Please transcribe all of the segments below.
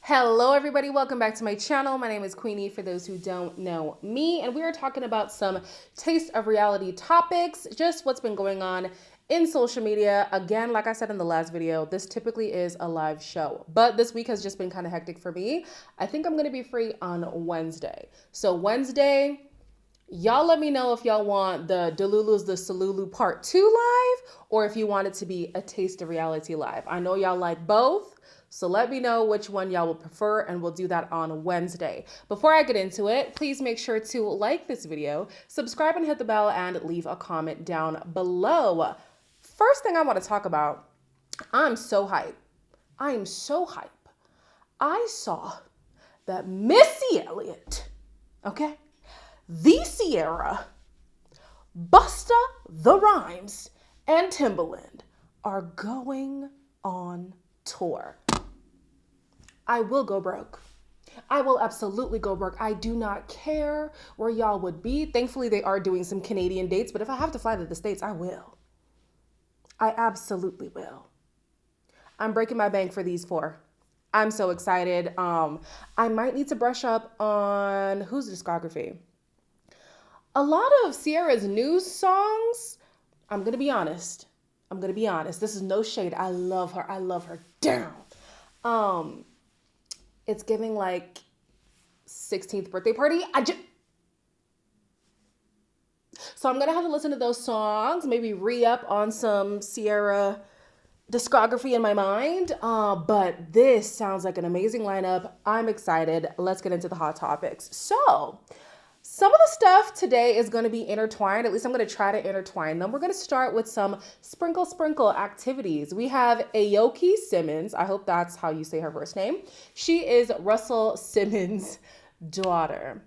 Hello, everybody. Welcome back to my channel. My name is Queenie, for those who don't know me, and we are talking about some taste of reality topics, just what's been going on in social media. Again, like I said in the last video, this typically is a live show, but this week has just been kind of hectic for me. I think I'm going to be free on Wednesday. So Wednesday, y'all let me know if y'all want the Delulu's the Salulu Part 2 live, or if you want it to be a Taste of Reality live. I know y'all like both. So let me know which one y'all will prefer, and we'll do that on Wednesday. Before I get into it, please make sure to like this video, subscribe and hit the bell, and leave a comment down below. First thing I want to talk about, I'm so hype. I am so hype. I saw that Missy Elliott, okay, the Sierra, Busta the Rhymes, and Timbaland are going on tour. I will go broke. I will absolutely go broke. I do not care where y'all would be. Thankfully, they are doing some Canadian dates, but if I have to fly to the States, I will. I absolutely will. I'm breaking my bank for these four. I'm so excited. I might need to brush up on whose discography. A lot of Sierra's new songs, I'm gonna be honest. This is no shade. I love her. I love her down. It's giving like 16th birthday party. So I'm gonna have to listen to those songs, maybe re-up on some Sierra discography in my mind. But this sounds like an amazing lineup. I'm excited. Let's get into the hot topics. So some of the stuff today is going to be intertwined. At least I'm going to try to intertwine them. We're going to start with some sprinkle activities. We have Aoki Simmons. I hope that's how you say her first name. She is Russell Simmons' daughter.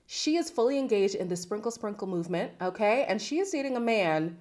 She is fully engaged in the sprinkle movement, okay? And she is dating a man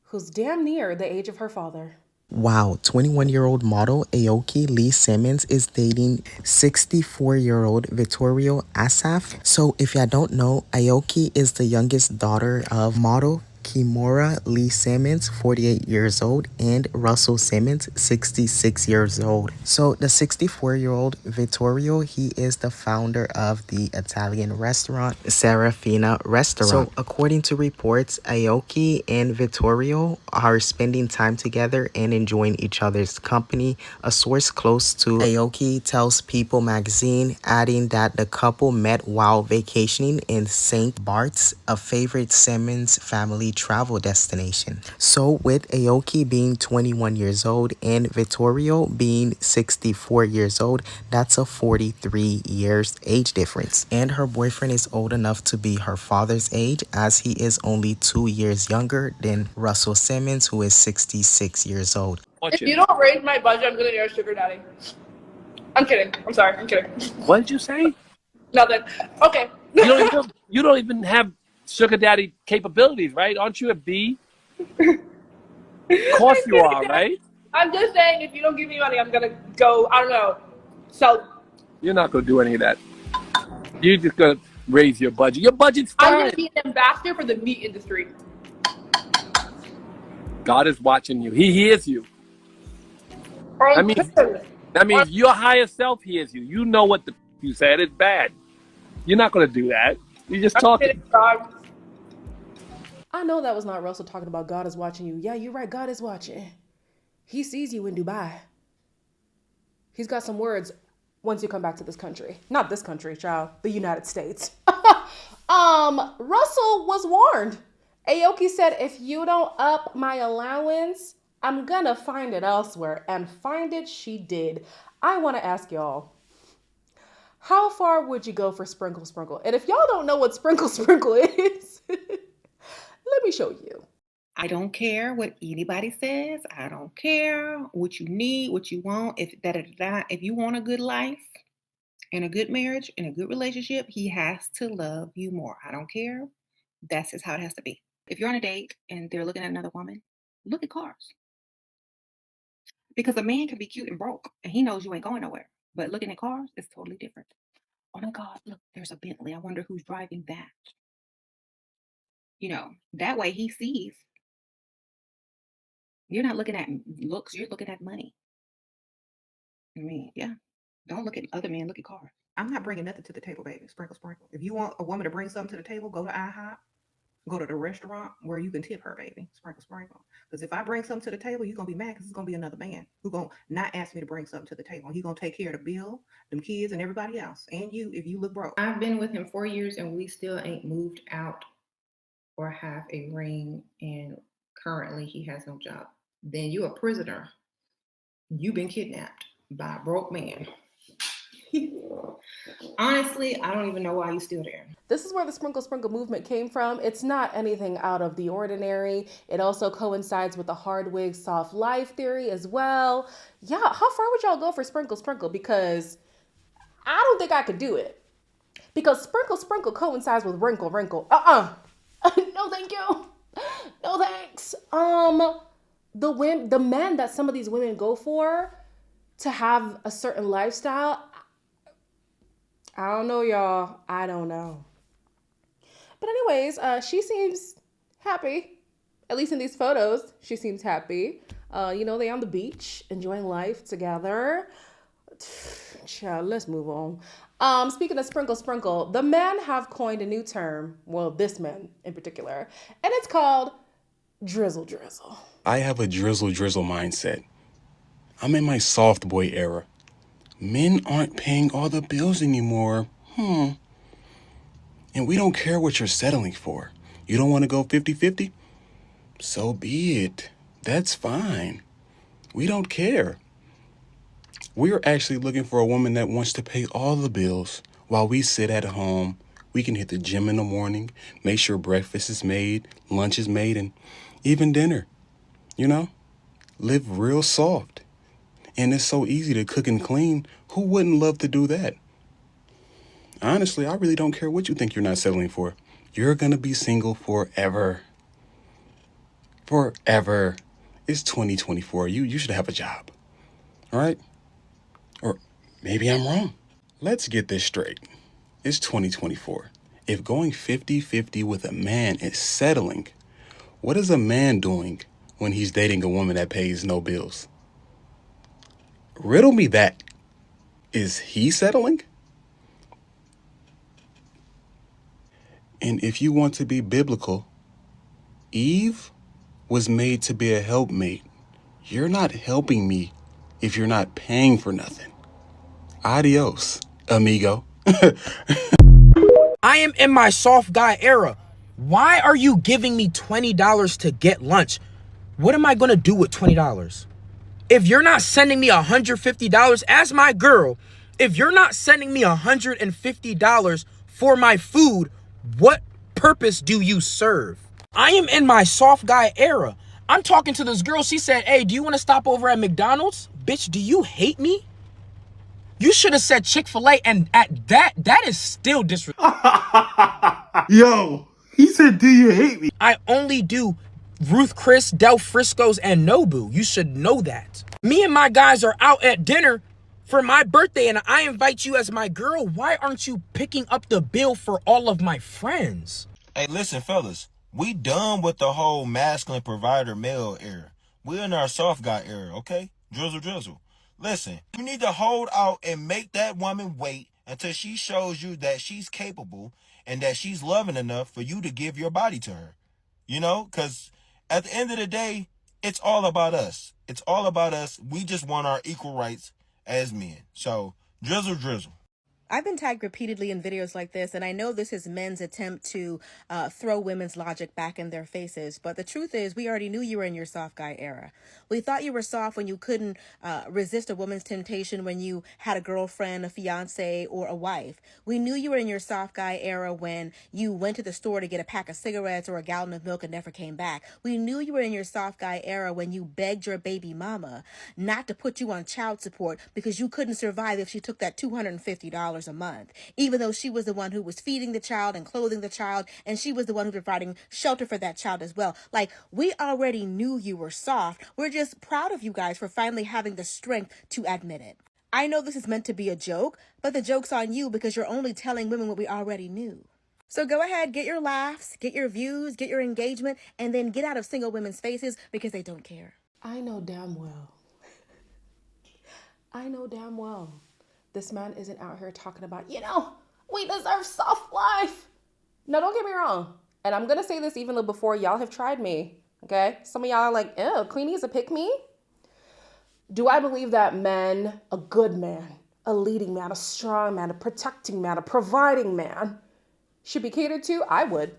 who's damn near the age of her father. Wow, 21-year-old model Aoki Lee Simmons is dating 64-year-old Vittorio Asaf. So if y'all don't know, Aoki is the youngest daughter of model Kimura Lee Simmons, 48 years old, and Russell Simmons, 66 years old. So the 64-year-old Vittorio, he is the founder of the Italian restaurant Serafina Restaurant. So according to reports, Aoki and Vittorio are spending time together and enjoying each other's company. A source close to Aoki tells People magazine, adding that the couple met while vacationing in St. Bart's, a favorite Simmons family travel destination. So with Aoki being 21 years old and Vittorio being 64 years old, that's a 43 years age difference. And her boyfriend is old enough to be her father's age, as he is only 2 years younger than Russell Simmons, who is 66 years old. If you don't raise my budget, I'm gonna get a sugar daddy. I'm kidding. I'm sorry. I'm kidding. What did you say? Nothing. Okay. You don't even have sugar daddy capabilities, right? Aren't you a B? Of course you are, right? I'm just saying, if you don't give me money, I'm gonna go. I don't know. So You're not gonna do any of that. You're just gonna raise your budget. Your budget's I'm fine. gonna be an ambassador for the meat industry. God is watching you. He hears you. I mean, your higher self hears you. You know what you said is bad. You're not gonna do that. You're just talking. I know that was not Russell talking about God is watching you. Yeah, you're right. God is watching. He sees you in Dubai. He's got some words once you come back to this country. Not this country, child. The United States. Russell was warned. Aoki said, if you don't up my allowance, I'm gonna find it elsewhere. And find it she did. I want to ask y'all, how far would you go for sprinkle? And if y'all don't know what sprinkle is, let me show you. I don't care what anybody says. I don't care what you need, what you want. If you want a good life and a good marriage and a good relationship, he has to love you more. I don't care. That's just how it has to be. If you're on a date and they're looking at another woman, look at cars. Because a man can be cute and broke and he knows you ain't going nowhere. But looking at cars is totally different. Oh my God, look, there's a Bentley. I wonder who's driving that. That way he sees. You're not looking at looks, you're looking at money. I mean, yeah. Don't look at other men, look at cars. I'm not bringing nothing to the table, baby. Sprinkle, sprinkle. If you want a woman to bring something to the table, go to IHOP, go to the restaurant where you can tip her, baby. Sprinkle, sprinkle. Because if I bring something to the table, you're going to be mad because it's going to be another man who's going to not ask me to bring something to the table. He's going to take care of the bill, them kids, and everybody else. And you, if you look broke. I've been with him 4 years and we still ain't moved out or have a ring. And currently he has no job. Then you're a prisoner. You've been kidnapped by a broke man. Honestly, I don't even know why you're still there. This is where the sprinkle sprinkle movement came from. It's not anything out of the ordinary. It also coincides with the hard wig, soft life theory as well. Yeah, how far would y'all go for sprinkle sprinkle? Because I don't think I could do it. Because sprinkle sprinkle coincides with wrinkle wrinkle. No, thank you. No thanks. The men that some of these women go for to have a certain lifestyle, I don't know, y'all. I don't know. But anyways, she seems happy. At least in these photos, she seems happy. They on the beach, enjoying life together. Child, let's move on. Speaking of sprinkle sprinkle, the men have coined a new term. Well, this man in particular, and it's called drizzle drizzle. I have a drizzle mindset. I'm in my soft boy era. Men aren't paying all the bills anymore. And we don't care what you're settling for. You don't want to go 50-50? So be it. That's fine. We don't care. We're actually looking for a woman that wants to pay all the bills while we sit at home. We can hit the gym in the morning, make sure breakfast is made, lunch is made, and even dinner. Live real soft. And it's so easy to cook and clean. Who wouldn't love to do that? Honestly, I really don't care what you think you're not settling for. You're going to be single forever. Forever. It's 2024. You should have a job. All right? Or maybe I'm wrong. Let's get this straight. It's 2024. If going 50-50 with a man is settling, what is a man doing when he's dating a woman that pays no bills? Riddle me that. Is he settling? And if you want to be biblical, Eve was made to be a helpmate. You're not helping me if you're not paying for nothing. Adios, amigo. I am in my soft guy era. Why are you giving me $20 to get lunch? What am I going to do with $20? If you're not sending me $150 as my girl, if you're not sending me $150 for my food, what purpose do you serve? I am in my soft guy era. I'm talking to this girl. She said, hey, do you want to stop over at McDonald's? Bitch, do you hate me? You should have said Chick-fil-A, and at that is still disrespectful. Yo, he said, do you hate me? I only do Ruth Chris, Del Frisco's, and Nobu. You should know that. Me and my guys are out at dinner for my birthday, and I invite you as my girl. Why aren't you picking up the bill for all of my friends? Hey, listen, fellas. We done with the whole masculine provider male era. We're in our soft guy era, okay? Drizzle. Listen, you need to hold out and make that woman wait until she shows you that she's capable and that she's loving enough for you to give your body to her. Because at the end of the day, it's all about us. It's all about us. We just want our equal rights as men. So, drizzle. I've been tagged repeatedly in videos like this, and I know this is men's attempt to throw women's logic back in their faces. But the truth is, we already knew you were in your soft guy era. We thought you were soft when you couldn't resist a woman's temptation when you had a girlfriend, a fiance, or a wife. We knew you were in your soft guy era when you went to the store to get a pack of cigarettes or a gallon of milk and never came back. We knew you were in your soft guy era when you begged your baby mama not to put you on child support because you couldn't survive if she took that $250 a month, even though she was the one who was feeding the child and clothing the child, and she was the one who was providing shelter for that child as well. Like, we already knew you were soft. We're just proud of you guys for finally having the strength to admit it. I know this is meant to be a joke, but the joke's on you because you're only telling women what we already knew. So go ahead, get your laughs, get your views, get your engagement, and then get out of single women's faces because they don't care. I know damn well this man isn't out here talking about, we deserve soft life. No, don't get me wrong. And I'm going to say this even though before y'all have tried me, okay? Some of y'all are like, ew, Queenie's a pick me. Do I believe that men, a good man, a leading man, a strong man, a protecting man, a providing man should be catered to? I would,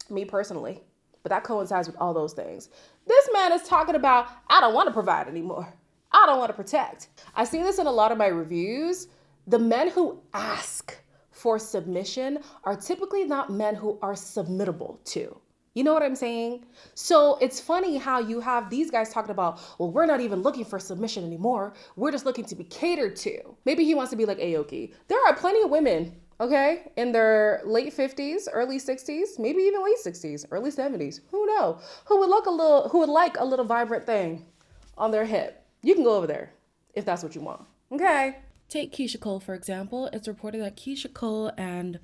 me personally. But that coincides with all those things. This man is talking about, I don't want to provide anymore. I don't want to protect. I see this in a lot of my reviews. The men who ask for submission are typically not men who are submittable to. You know what I'm saying? So it's funny how you have these guys talking about, well, we're not even looking for submission anymore. We're just looking to be catered to. Maybe he wants to be like Aoki. There are plenty of women, okay, in their late 50s, early 60s, maybe even late 60s, early 70s, who knows, who would like a little vibrant thing on their hip. You can go over there if that's what you want, okay? Take Keisha Cole, for example. It's reported that Keisha Cole and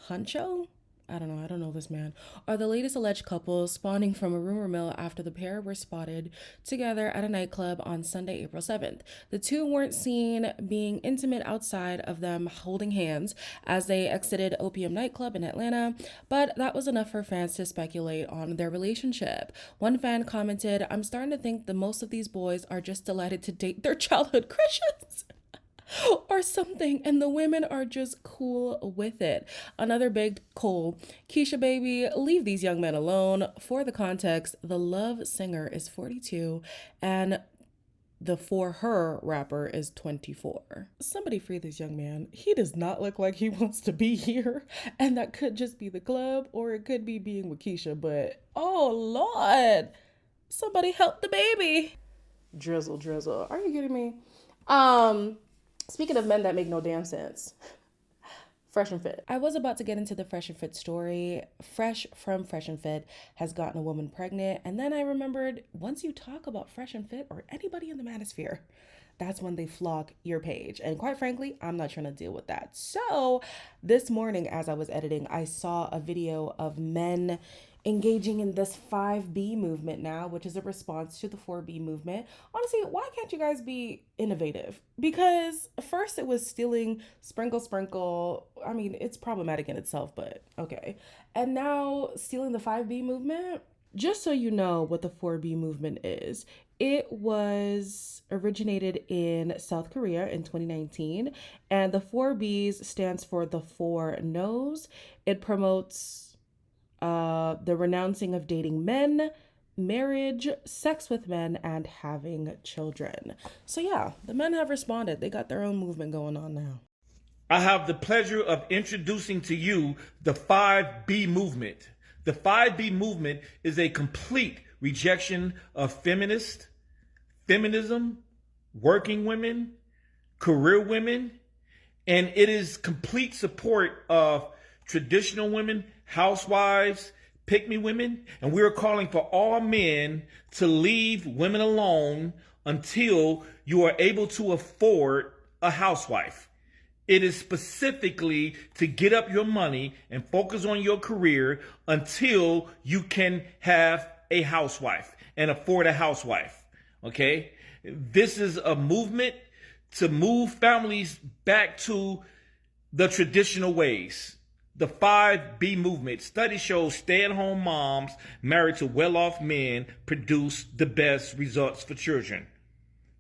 Huncho, I don't know this man, are the latest alleged couple spawning from a rumor mill after the pair were spotted together at a nightclub on Sunday, April 7th. The two weren't seen being intimate outside of them holding hands as they exited Opium nightclub in Atlanta, but that was enough for fans to speculate on their relationship. One fan commented, "I'm starting to think that most of these boys are just delighted to date their childhood crushes." Or something, and the women are just cool with it. Another begged Cole, "Keisha baby, leave these young men alone." For the context, the Love singer is 42 and the For Her rapper is 24. Somebody free this young man. He does not look like he wants to be here, and that could just be the club or it could be being with Keisha, but oh Lord, somebody help the baby. Drizzle, are you kidding me? Speaking of men that make no damn sense, Fresh and Fit. I was about to get into the Fresh and Fit story. Fresh from Fresh and Fit has gotten a woman pregnant, and then I remembered once you talk about Fresh and Fit or anybody in the manosphere, that's when they flock your page. And quite frankly, I'm not trying to deal with that. So this morning, as I was editing, I saw a video of men engaging in this 5B movement now, which is a response to the 4B movement. Honestly, why can't you guys be innovative? Because first it was stealing sprinkle. I mean, it's problematic in itself, but okay. And now stealing the 5B movement? Just so you know what the 4B movement is, it was originated in South Korea in 2019, and the 4Bs stands for the 4 no's. It promotes the renouncing of dating men, marriage, sex with men, and having children. So yeah, the men have responded. They got their own movement going on now. I have the pleasure of introducing to you the 5B movement. The 5B movement is a complete rejection of feminism, working women, career women, and it is complete support of traditional women, housewives, pick-me women, and we are calling for all men to leave women alone until you are able to afford a housewife. It is specifically to get up your money and focus on your career until you can have a housewife and afford a housewife, okay? This is a movement to move families back to the traditional ways. The 5B movement. Study shows stay-at-home moms married to well-off men produce the best results for children.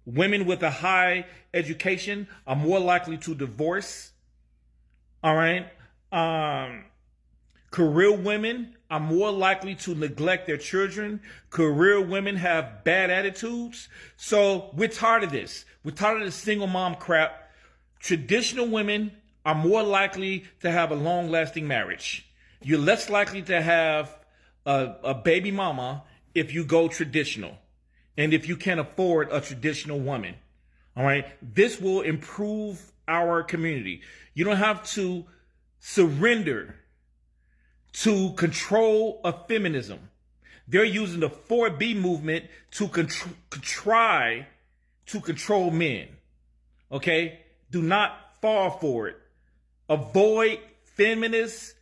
Women with a high education are more likely to divorce. All right. Career women are more likely to neglect their children. Career women have bad attitudes. So we're tired of this. We're tired of this single mom crap. Traditional women are more likely to have a long-lasting marriage. You're less likely to have a baby mama if you go traditional and if you can afford a traditional woman. All right. This will improve our community. You don't have to surrender to control of feminism. They're using the 4B movement to try to control men. Okay. Do not fall for it. Avoid feminism,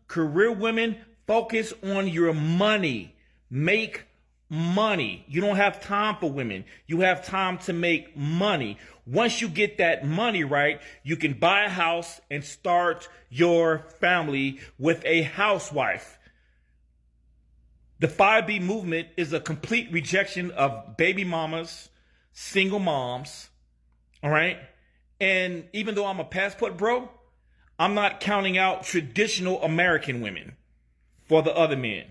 career women. Focus on your money. Make money. You don't have time for women. You have time to make money. Once you get that money, right, you can buy a house and start your family with a housewife. The 5B movement is a complete rejection of baby mamas, single moms, all right? And even though I'm a passport bro, I'm not counting out traditional American women for the other men,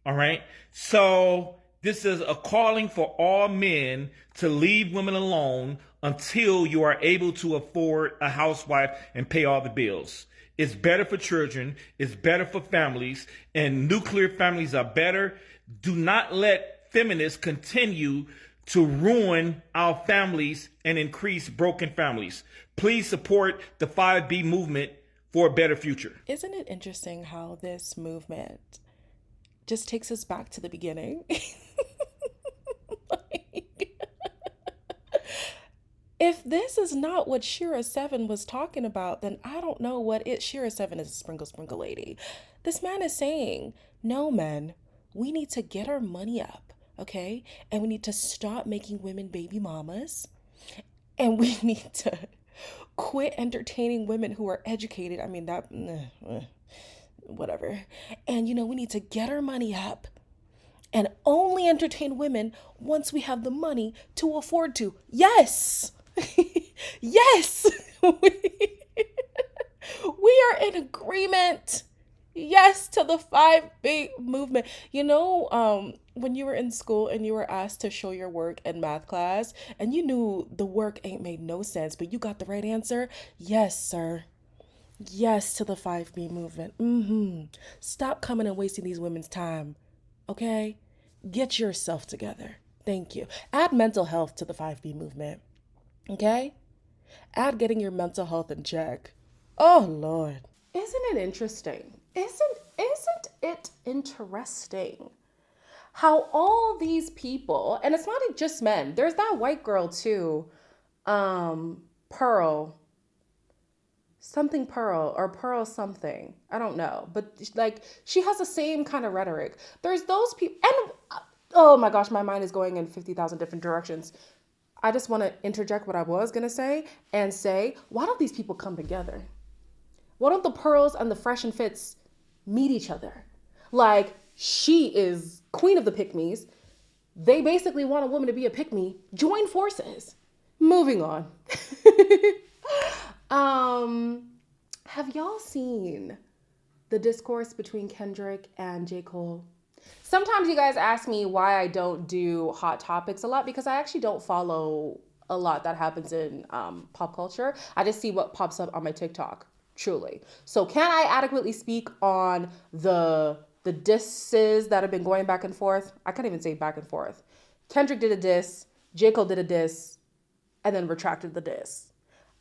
all right? So this is a calling for all men to leave women alone until you are able to afford a housewife and pay all the bills. It's better for children, it's better for families, and nuclear families are better. Do not let feminists continue to ruin our families and increase broken families. Please support the 5B movement for a better future. Isn't it interesting how this movement just takes us back to the beginning? If this is not what Shira 7 was talking about, then I don't know what it. Shira 7 is a sprinkle lady. This man is saying, no, men, we need to get our money up, okay? And we need to stop making women baby mamas. And we need to quit entertaining women who are educated. I mean, that, whatever. And, we need to get our money up and only entertain women once we have the money to afford to. Yes! Yes! We are in agreement. Yes to the 5B movement. When you were in school and you were asked to show your work in math class and you knew the work ain't made no sense, but you got the right answer? Yes, sir. Yes to the 5B movement. Stop coming and wasting these women's time. Okay? Get yourself together. Thank you. Add mental health to the 5B movement. Okay? Add getting your mental health in check. Oh, Lord. Isn't it interesting? Isn't it interesting how all these people, and it's not just men, there's that white girl too, Pearl something, I don't know, but she has the same kind of rhetoric. There's those people, and oh my gosh, my mind is going in 50,000 different directions. I just want to interject what I was going to say and say, why don't these people come together? Why don't the Pearls and the Fresh and Fits meet each other? She is queen of the pick-me's. They basically want a woman to be a pick-me. Join forces. Moving on. Have y'all seen the discourse between Kendrick and J. Cole? Sometimes you guys ask me why I don't do hot topics a lot, because I actually don't follow a lot that happens in pop culture. I just see what pops up on my TikTok, truly. So can I adequately speak on the disses that have been going back and forth? I can't even say back and forth. Kendrick did a diss, J. Cole did a diss, and then retracted the diss.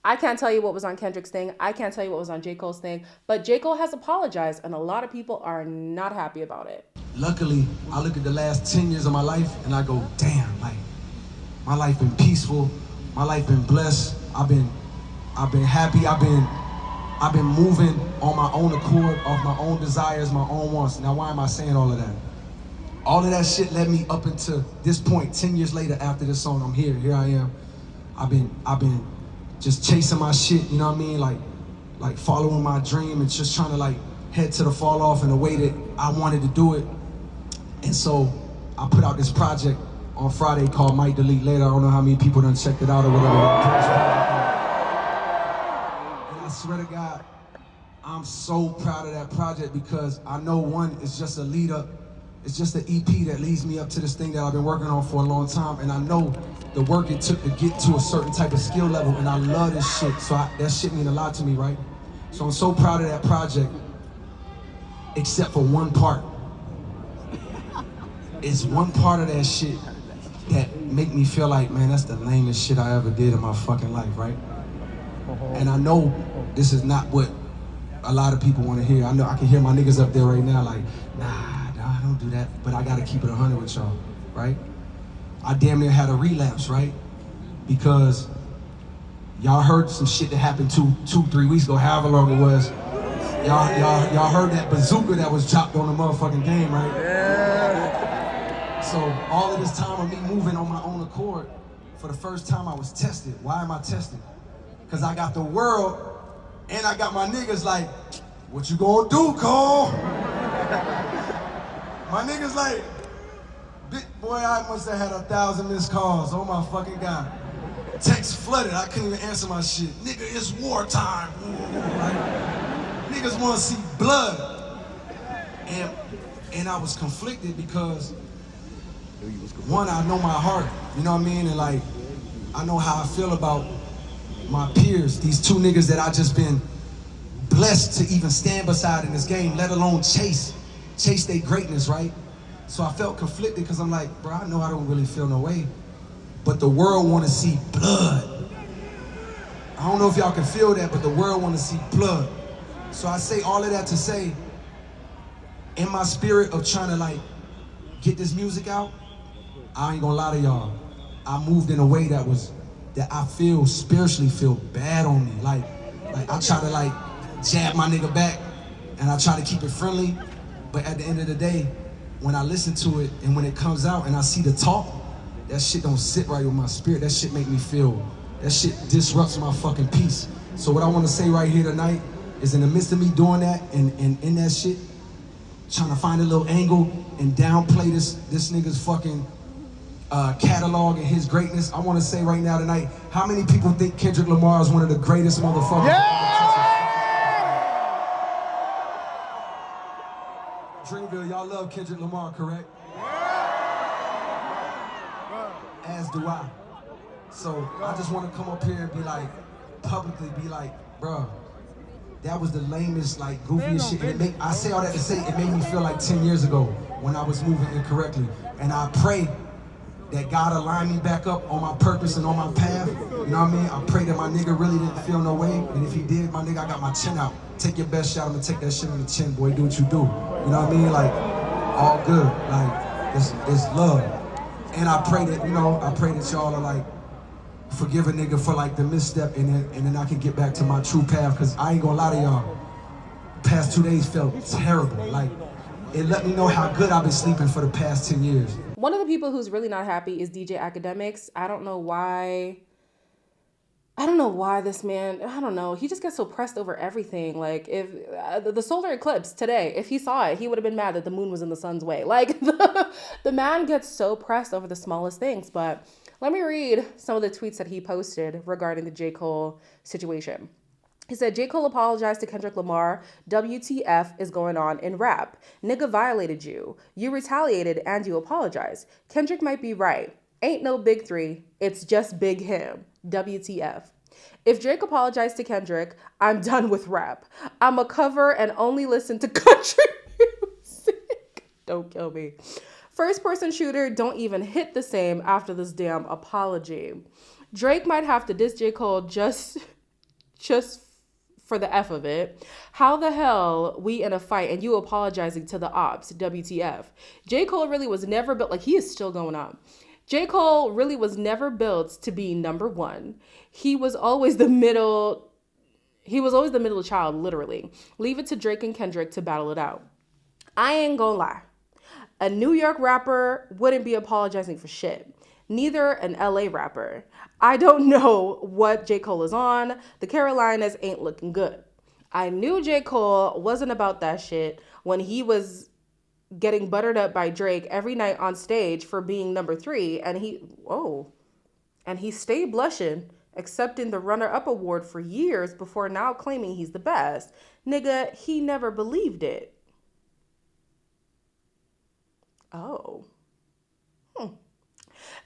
I can't tell you what was on Kendrick's thing. I can't tell you what was on J. Cole's thing. But J. Cole has apologized, and a lot of people are not happy about it. Luckily, I look at the last 10 years of my life, and I go, damn, my life been peaceful. My life been blessed. I've been happy. I've been moving on my own accord, off my own desires, my own wants. Now, why am I saying all of that? All of that shit led me up until this point, 10 years later after this song. I'm here. Here I am. I've been just chasing my shit, you know what I mean? Like following my dream and just trying to head to the fall off in the way that I wanted to do it. And so I put out this project on Friday called Might Delete Later. I don't know how many people done checked it out or whatever. And I swear to God, I'm so proud of that project because I know one, it's just a lead up. It's just an EP that leads me up to this thing that I've been working on for a long time. And I know the work it took to get to a certain type of skill level, and I love this shit. So that shit mean a lot to me, right? So I'm so proud of that project, except for one part. It's one part of that shit that make me feel like, man, that's the lamest shit I ever did in my fucking life, right? And I know this is not what a lot of people want to hear. I know I can hear my niggas up there right now like, nah, don't do that, but I gotta keep it 100 with y'all, right? I damn near had a relapse, right? Because y'all heard some shit that happened 2-3 weeks ago, however long it was. Y'all heard that bazooka that was dropped on the motherfucking game, right? Yeah. So all of this time of me moving on my own accord, for the first time I was tested. Why am I tested? Because I got the world and I got my niggas like, what you gonna do, Cole? My niggas like, boy, I must have had 1,000 missed calls. Oh my fucking God. Text flooded, I couldn't even answer my shit. Nigga, it's wartime. Like, niggas wanna see blood. And I was conflicted because, one, I know my heart, you know what I mean? And like, I know how I feel about my peers, these two niggas that I just been blessed to even stand beside in this game, let alone chase their greatness, right? So I felt conflicted because I'm like, bro, I know I don't really feel no way, but the world want to see blood. I don't know if y'all can feel that, but the world want to see blood. So I say all of that to say, in my spirit of trying to like get this music out, I ain't gonna lie to y'all, I moved in a way that I feel spiritually feel bad on me. Like I try to like jab my nigga back and I try to keep it friendly, but at the end of the day, when I listen to it and when it comes out and I see the talk, that shit don't sit right with my spirit. That shit make me feel, that shit disrupts my fucking peace. So what I want to say right here tonight is, in the midst of me doing that and in that shit, trying to find a little angle and downplay this nigga's fucking catalog and his greatness, I want to say right now tonight, how many people think Kendrick Lamar is one of the greatest motherfuckers? Dreamville, y'all love Kendrick Lamar, correct? As do I. So I just want to come up here and be like, publicly be like, bruh, that was the lamest, like, goofiest shit. And I say all that to say, it made me feel like 10 years ago when I was moving incorrectly. And I pray that God align me back up on my purpose and on my path. You know what I mean? I pray that my nigga really didn't feel no way. And if he did, my nigga, I got my chin out. Take your best shot, I'm gonna take that shit on the chin, boy. Do what you do. You know what I mean? Like, all good. Like, it's love. And I pray that, y'all are like, forgive a nigga for like the misstep, and then I can get back to my true path, because I ain't gonna lie to y'all, past 2 days felt terrible. Like, it let me know how good I've been sleeping for the past 10 years. One of the people who's really not happy is DJ Academics. I don't know why this man, he just gets so pressed over everything. Like, if the solar eclipse today, if he saw it, he would have been mad that the moon was in the sun's way. Like, the man gets so pressed over the smallest things. But let me read some of the tweets that he posted regarding the J. Cole situation. He said, J. Cole apologized to Kendrick Lamar. WTF is going on in rap. Nigga violated you. You retaliated and you apologized. Kendrick might be right. Ain't no big three. It's just big him. WTF. If Drake apologized to Kendrick, I'm done with rap. I'm a cover and only listen to country music. Don't kill me. First person shooter don't even hit the same after this damn apology. Drake might have to diss J. Cole just for the F of it. How the hell we in a fight and you apologizing to the ops? WTF. J. Cole really was never built, like, he is still going on. J. Cole really was never built to be number one. He was always the middle child, literally. Leave it to Drake and Kendrick to battle it out. I ain't gonna lie. A New York rapper wouldn't be apologizing for shit. Neither an LA rapper. I don't know what J. Cole is on. The Carolinas ain't looking good. I knew J. Cole wasn't about that shit when he was getting buttered up by Drake every night on stage for being number 3, and he stayed blushing, accepting the runner-up award for years before now claiming he's the best. Nigga, he never believed it. Oh.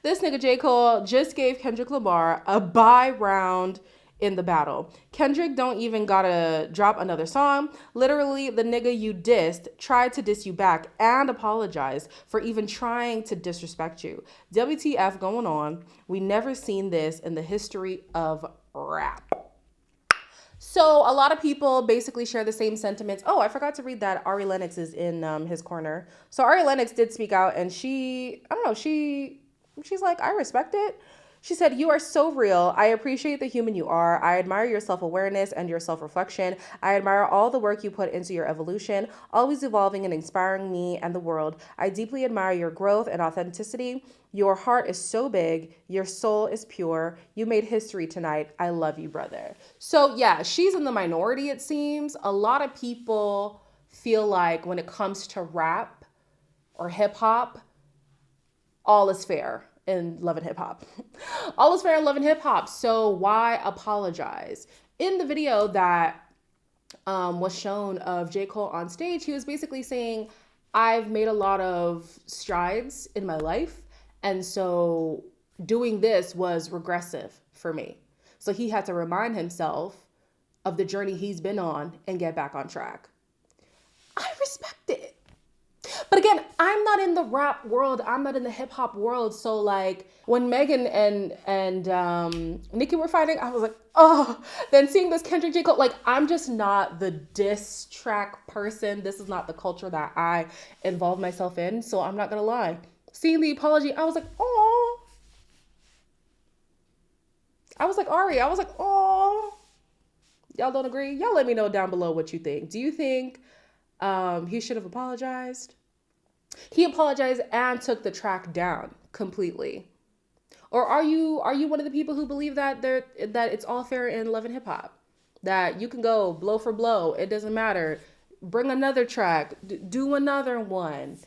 This nigga J. Cole just gave Kendrick Lamar a bye round in the battle. Kendrick don't even gotta drop another song. Literally, the nigga you dissed tried to diss you back and apologize for even trying to disrespect you. WTF going on? We never seen this in the history of rap. So a lot of people basically share the same sentiments. Oh, I forgot to read that Ari Lennox is in his corner. So Ari Lennox did speak out, and she's like, I respect it. She said, "You are so real. I appreciate the human you are. I admire your self-awareness and your self-reflection. I admire all the work you put into your evolution, always evolving and inspiring me and the world. I deeply admire your growth and authenticity. Your heart is so big. Your soul is pure. You made history tonight. I love you, brother." So yeah, she's in the minority, it seems. A lot of people feel like when it comes to rap or hip hop, all is fair in love and hip hop. All is fair in love and hip hop. So why apologize? In the video that was shown of J. Cole on stage, he was basically saying, I've made a lot of strides in my life. And so doing this was regressive for me. So he had to remind himself of the journey he's been on and get back on track. I respect it. But again, I'm not in the rap world. I'm not in the hip hop world. So like when Megan and Nicki were fighting, I was like, oh. Then seeing this Kendrick J. Cole, like I'm just not the diss track person. This is not the culture that I involve myself in. So I'm not gonna lie. Seeing the apology, I was like, oh. I was like Ari. I was like, oh. Y'all don't agree? Y'all let me know down below what you think. Do you think he should have apologized? He apologized and took the track down completely. Or are you one of the people who believe that it's all fair in love and hip hop? That you can go blow for blow, it doesn't matter. Bring another track, do another one.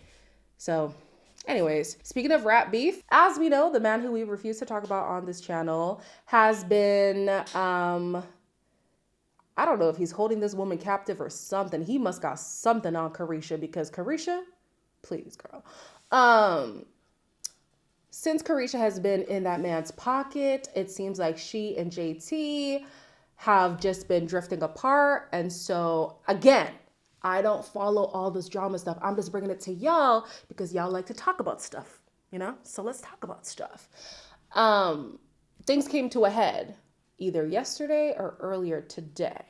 So, anyways, speaking of rap beef, as we know, the man who we refuse to talk about on this channel has been I don't know if he's holding this woman captive or something. He must got something on Carisha, because Carisha, please, girl. Since Carisha has been in that man's pocket, it seems like she and JT have just been drifting apart. And so, again, I don't follow all this drama stuff. I'm just bringing it to y'all because y'all like to talk about stuff, you know? So let's talk about stuff. Things came to a head either yesterday or earlier today.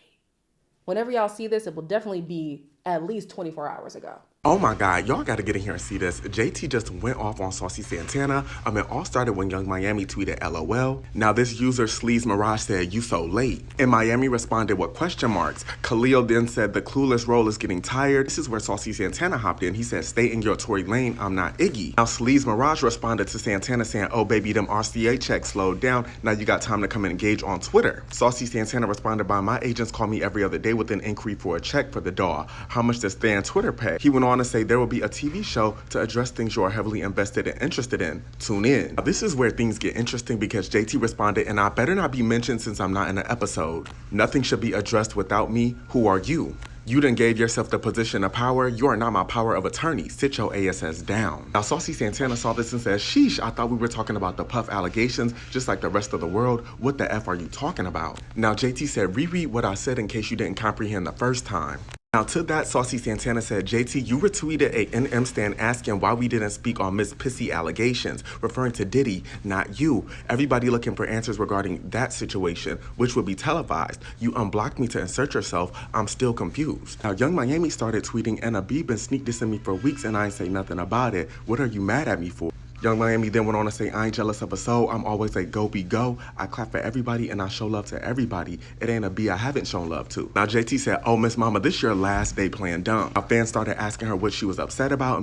Whenever y'all see this, it will definitely be at least 24 hours ago. Oh my God, y'all gotta get in here and see this. JT just went off on Saucy Santana. It all started when Young Miami tweeted LOL. Now this user Sleaze Mirage said, "You so late." And Miami responded with question marks. Khalil then said, "The clueless role is getting tired." This is where Saucy Santana hopped in. He said, "Stay in your Tory lane, I'm not Iggy." Now Sleaze Mirage responded to Santana saying, "Oh baby, them RCA checks slowed down. Now you got time to come and engage on Twitter." Saucy Santana responded by, "My agents call me every other day with an inquiry for a check for the DAW. How much does Stan Twitter pay?" He went on to say there will be a TV show to address things you are heavily invested and interested in. Tune in. Now, this is where things get interesting because JT responded, "And I better not be mentioned since I'm not in an episode. Nothing should be addressed without me. Who are you? You done gave yourself the position of power. You are not my power of attorney. Sit your ASS down." Now, Saucy Santana saw this and said, "Sheesh, I thought we were talking about the Puff allegations, just like the rest of the world. What the F are you talking about?" Now, JT said, "Reread what I said in case you didn't comprehend the first time." Now to that, Saucy Santana said, "JT, you retweeted a NM stan asking why we didn't speak on Miss Pissy allegations, referring to Diddy, not you. Everybody looking for answers regarding that situation, which would be televised. You unblocked me to insert yourself. I'm still confused." Now Young Miami started tweeting, "And Abib been sneak dissing me for weeks and I ain't say nothing about it. What are you mad at me for?" Young Miami then went on to say, "I ain't jealous of a soul. I'm always a go be go. I clap for everybody and I show love to everybody. It ain't a B I haven't shown love to." Now JT said, "Oh Miss Mama, this your last day playing dumb." Now fans started asking her what she was upset about,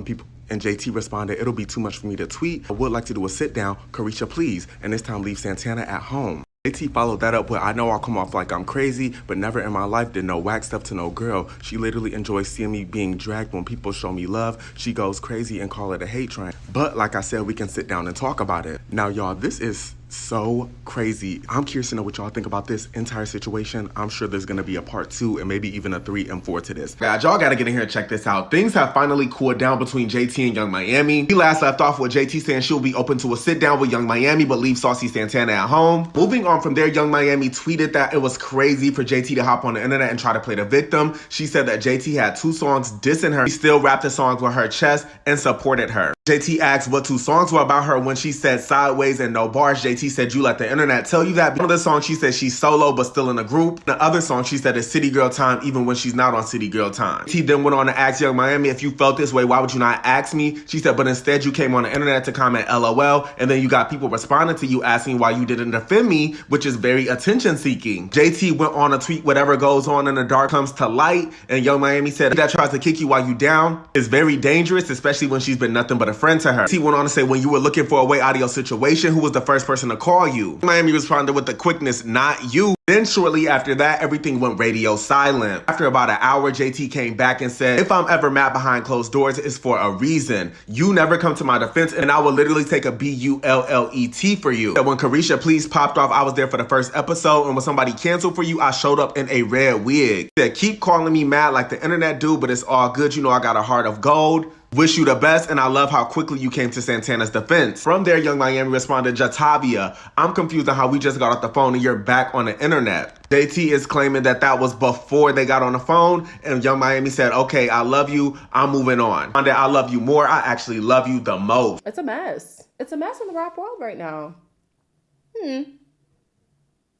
and JT responded, "It'll be too much for me to tweet. I would like to do a sit down. Carisha, please. And this time leave Santana at home." JT followed that up with, "I know I'll come off like I'm crazy, but never in my life did no whack stuff to no girl. She literally enjoys seeing me being dragged when people show me love. She goes crazy and call it a hate train. But like I said, we can sit down and talk about it." Now y'all, this is so crazy. I'm curious to know what y'all think about this entire situation. I'm sure there's gonna be a part 2 and maybe even a 3 and 4 to this. Guys, y'all gotta get in here and check this out. Things have finally cooled down between JT and Young Miami. We last left off with JT saying she'll be open to a sit down with Young Miami but leave Saucy Santana at home. Moving on from there, Young Miami tweeted that it was crazy for JT to hop on the internet and try to play the victim. She said that JT had 2 songs dissing her. He still rapped the songs with her chest and supported her. JT asked what two songs were about her. When she said Sideways and No Bars, JT said, you let the internet tell you that. One of the songs she said she's solo but still in a group. The other song she said is City Girl Time even when she's not on City Girl Time. He then went on to ask Young Miami, if you felt this way, why would you not ask me? She said, but instead you came on the internet to comment LOL, and then you got people responding to you asking why you didn't defend me, which is very attention seeking. JT went on to tweet, whatever goes on in the dark comes to light, and Young Miami said that tries to kick you while you down is very dangerous, especially when she's been nothing but a friend to her. He went on to say, when you were looking for a way out of your situation, who was the first person to call you? Miami responded with the quickness, not you. Then shortly after that, everything went radio silent. After about an hour, JT came back and said, if I'm ever mad behind closed doors, it's for a reason. You never come to my defense, and I will literally take a BULLET for you. When Carisha Please popped off, I was there for the first episode, and when somebody canceled for you, I showed up in a red wig. He said, keep calling me mad like the internet do, but it's all good. You know I got a heart of gold. Wish you the best, and I love how quickly you came to Santana's defense. From there, Young Miami responded, Jatavia, I'm confused on how we just got off the phone and you're back on the internet. JT is claiming that that was before they got on the phone, and Young Miami said, okay, I love you, I'm moving on. Monday, I love you more, I actually love you the most. It's a mess. It's a mess in the rap world right now.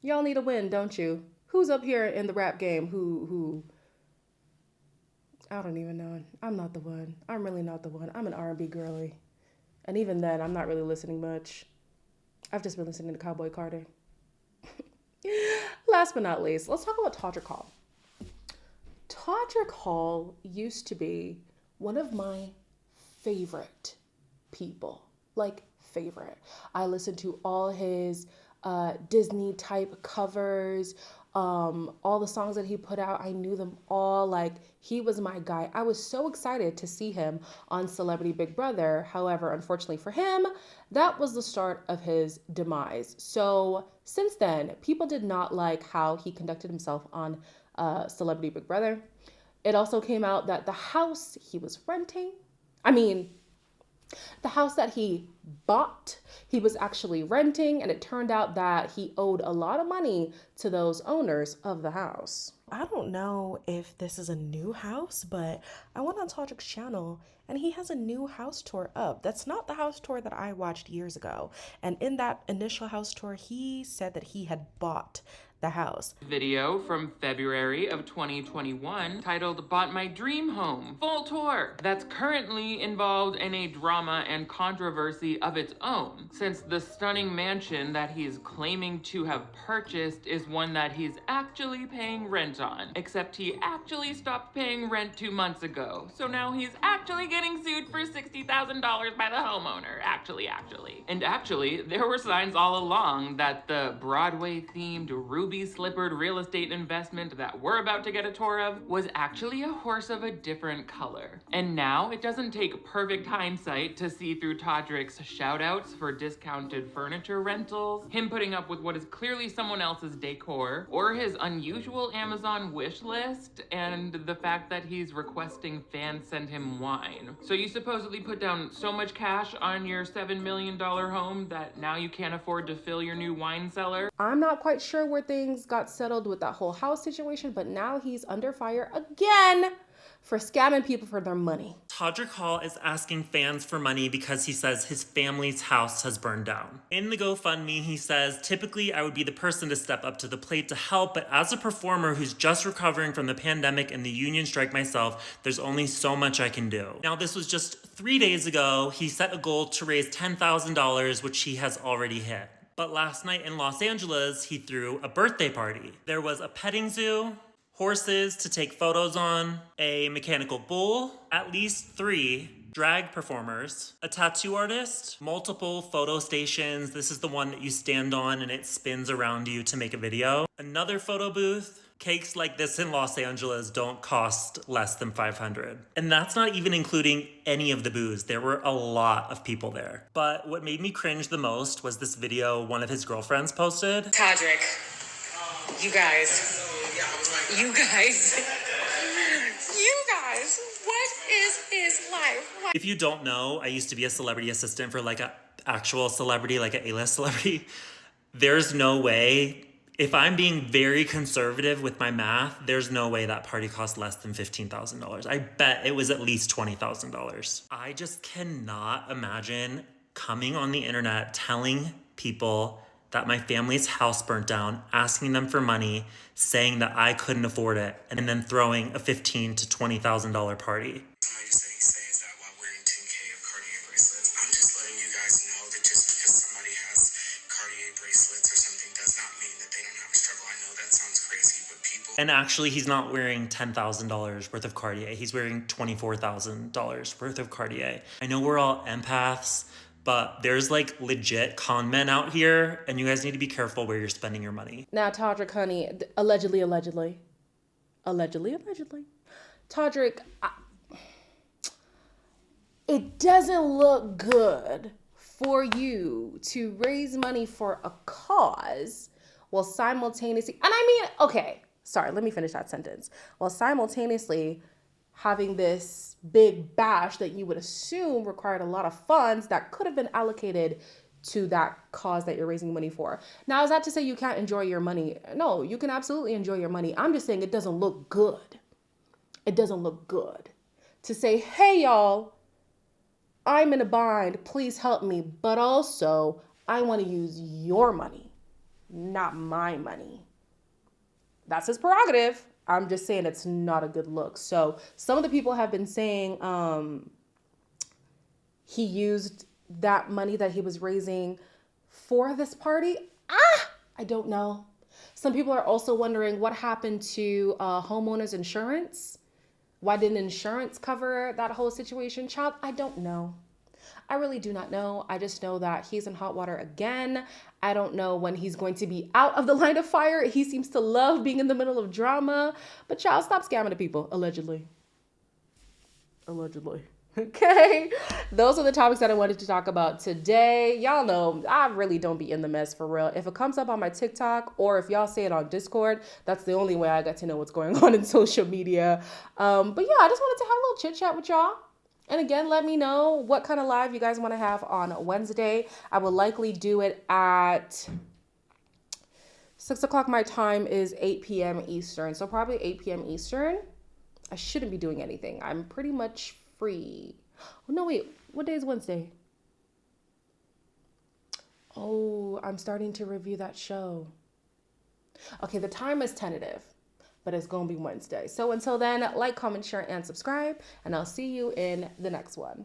Y'all need a win, don't you? Who's up here in the rap game who... I don't even know. I'm not the one. I'm really not the one. I'm an R&B girly. And even then, I'm not really listening much. I've just been listening to Cowboy Carter. Last but not least, let's talk about Todrick Hall. Todrick Hall used to be one of my favorite people. Like, favorite. I listened to all his Disney type covers, all the songs that he put out. I knew them all. Like, he was my guy. I was so excited to see him on Celebrity Big Brother. However, unfortunately for him, that was the start of his demise. So since then, people did not like how he conducted himself on Celebrity Big Brother. It also came out that the house he was renting, the house that he bought, he was actually renting, and it turned out that he owed a lot of money to those owners of the house. I don't know if this is a new house, but I went on Todrick's channel and he has a new house tour up. That's not the house tour that I watched years ago. And in that initial house tour, he said that he had bought the house. Video from February of 2021 titled Bought My Dream Home, full tour, that's currently involved in a drama and controversy of its own, since the stunning mansion that he's claiming to have purchased is one that he's actually paying rent on, except he actually stopped paying rent 2 months ago, so now he's actually getting sued for $60,000 by the homeowner, actually. And actually, there were signs all along that the Broadway-themed ruby-slippered real estate investment that we're about to get a tour of was actually a horse of a different color. And now, it doesn't take perfect hindsight to see through Todrick's shout-outs for discounted furniture rentals, him putting up with what is clearly someone else's decor, or his unusual Amazon wish list, and the fact that he's requesting fans send him wine. So you supposedly put down so much cash on your $7 million home that now you can't afford to fill your new wine cellar? I'm not quite sure where things got settled with that whole house situation, but now he's under fire again for scamming people for their money. Todrick Hall is asking fans for money because he says his family's house has burned down. In the GoFundMe, he says, typically I would be the person to step up to the plate to help, but as a performer who's just recovering from the pandemic and the union strike myself, there's only so much I can do. Now, this was just 3 days ago. He set a goal to raise $10,000, which he has already hit. But last night in Los Angeles, he threw a birthday party. There was a petting zoo, horses to take photos on, a mechanical bull, at least 3 drag performers, a tattoo artist, multiple photo stations. This is the one that you stand on and it spins around you to make a video. Another photo booth. Cakes like this in Los Angeles don't cost less than $500. And that's not even including any of the booze. There were a lot of people there. But what made me cringe the most was this video one of his girlfriends posted. Todrick, you guys, what is his life? What? If you don't know, I used to be a celebrity assistant for like an actual celebrity, like an A-list celebrity. There's no way If I'm being very conservative with my math, there's no way that party cost less than $15,000. I bet it was at least $20,000. I just cannot imagine coming on the internet telling people that my family's house burnt down, asking them for money, saying that I couldn't afford it, and then throwing a $15,000 to $20,000 party. And actually, he's not wearing $10,000 worth of Cartier. He's wearing $24,000 worth of Cartier. I know we're all empaths, but there's like legit con men out here, and you guys need to be careful where you're spending your money. Now, Todrick, honey, allegedly. Todrick, it doesn't look good for you to raise money for a cause while simultaneously, and I mean, okay, sorry, let me finish that sentence. While simultaneously having this big bash that you would assume required a lot of funds that could have been allocated to that cause that you're raising money for. Now, is that to say you can't enjoy your money? No, you can absolutely enjoy your money. I'm just saying it doesn't look good. It doesn't look good to say, hey, y'all, I'm in a bind, please help me, but also I want to use your money, not my money. That's his prerogative. I'm just saying it's not a good look. So some of the people have been saying he used that money that he was raising for this party. I don't know. Some people are also wondering what happened to homeowners insurance. Why didn't insurance cover that whole situation? Child, I don't know. I really do not know. I just know that he's in hot water again. I don't know when he's going to be out of the line of fire. He seems to love being in the middle of drama. But child, stop scamming the people, allegedly. Okay, those are the topics that I wanted to talk about today. Y'all know I really don't be in the mess for real. If it comes up on my TikTok or if y'all say it on Discord, that's the only way I get to know what's going on in social media. But yeah, I just wanted to have a little chit chat with y'all. And again, let me know what kind of live you guys want to have on Wednesday. I will likely do it at 6 o'clock. My time is 8 p.m. Eastern. So probably 8 p.m. Eastern. I shouldn't be doing anything. I'm pretty much free. Oh, no, wait. What day is Wednesday? Oh, I'm starting to review that show. Okay, the time is tentative, but it's going to be Wednesday. So until then, like, comment, share, and subscribe, and I'll see you in the next one.